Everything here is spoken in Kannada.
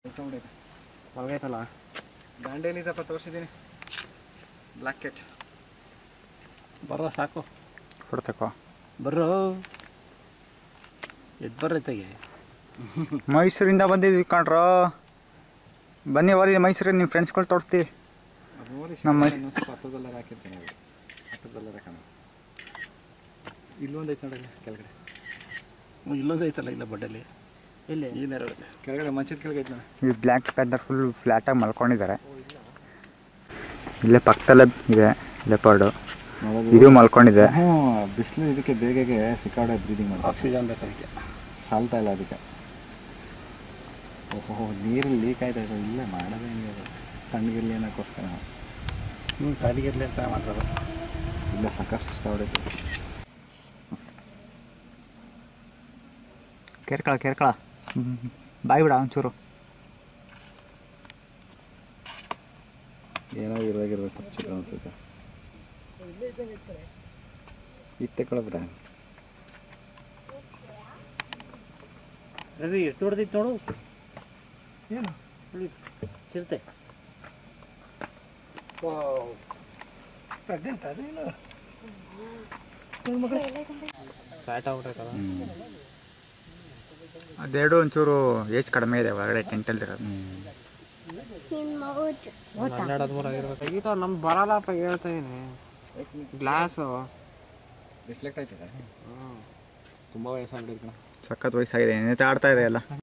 ಮಲಗೈತಲ್ಲ ದಾಂಡೇಲಿದಪ್ಪ ತೋರಿಸಿದ್ದೀನಿ ಬ್ಲ್ಯಾಕ್ ಕೆಟ್ ಬರೋ ಸಾಕು ಕೊಡ್ತಕ್ಕೋ ಬರ್ರೋ ಎದ್ದು ಬರ್ರೈತೆಗೆ ಮೈಸೂರಿಂದ ಬಂದಿದ್ವಿ ಕಣ್ರೋ ಬನ್ನಿ ಹೋಗಿ ಮೈಸೂರಿಗೆ ನಿಮ್ಮ ಫ್ರೆಂಡ್ಸ್ಗಳು ತೋರಿಸ್ತೀವಿ ನಮ್ಮ $10 ಹಾಕಿರ್ತೀನಿ $10 ಹಾಕೋಣ ಇಲ್ಲೊಂದು ಐತೆ ನೋಡಿ ಕೆಳಗಡೆ ಇಲ್ಲೊಂದು ಐತಲ್ಲ ಇಲ್ಲ ಬಡ್ಡಲ್ಲಿ ಇಲ್ಲಿ ಏನಾರು ಕೆಳಗಡೆ ಮಂಚದ ಕೆಳಗೆ ಐತೆ ನೋಡಿ ಈ ಬ್ಲ್ಯಾಕ್ ಪ್ಯಾಂಥರ್ ಫುಲ್ ಫ್ಲ್ಯಾಟಾಗಿ ಮಲ್ಕೊಂಡಿದ್ದಾರೆ ಇಲ್ಲೇ ಪಕ್ಕದಲ್ಲೇ ಇದೆ ಲೆಪರ್ಡು ಇದು ಮಲ್ಕೊಂಡಿದೆ ಬಿಸಿಲು ಇದಕ್ಕೆ ಬೇಗಗೆ ಸಿಕ್ಕಾಡೆ ಬ್ರೀದಿಂಗ್ ಮಾಡಿ ಆಕ್ಸಿಜನ್ ಬೇಕು ಅದಕ್ಕೆ ಸಾಲ್ತಾ ಇಲ್ಲ ಅದಕ್ಕೆ ಓಹೋ ನೀರು ಲೀಕ್ ಆಯ್ತಾ ಇದೆ ಇಲ್ಲೇ ಮಾಡೋದೇ ಹಿಂಗೆ ಅದು ತಣ್ಣಗಿರಲಿ ಅನ್ನೋಕ್ಕೋಸ್ಕರ ತಣ್ಣಗಿರಲಿ ಅಂತ ಮಾಡೋದು ಇಲ್ಲ ಸಾಕಷ್ಟು ಇಷ್ಟ ಹೊಡೈತೆ ಕೇರ್ಕೊಳ ಬಾಯ್ ಬಿಡ ಒಂಚೂರು ಏನೋ ಇರುವಾಗಿರ್ಬೇಕು ಚಿಕ್ಕ ಅನ್ಸುತ್ತೆ ಇತ್ತೆ ಕೊಳಬ್ರ ರವಿ ಎಷ್ಟು ಹೊಡೆದಿತ್ತು ನೋಡು ಏನು ಚಿರತೆ ಫ್ಯಾಟ್ ಆಗ್ಬಿಟ್ಟೈತಲ್ಲ ಅದೆರಡು ಒಂಚೂರು ಏಜ್ ಕಡಿಮೆ ಇದೆ ಹೊರಗಡೆ ಟೆಂಟಲ್ಲಿರೋದು 12-13 ಆಗಿರ್ಬೇಕು ನಮ್ಗೆ ಬರಲ್ಲಪ್ಪ ಹೇಳ್ತಾ ಇದೀನಿ ಗ್ಲಾಸು ರಿಫ್ಲೆಕ್ಟ್ ಆಯ್ತದೆ ತುಂಬ ವಯಸ್ಸಾಗ್ಬಿಟ್ಟಿದೆ ಸಖತ್ ವಯಸ್ಸಾಗಿದೆ ಆಡ್ತಾ ಇದೆ ಎಲ್ಲ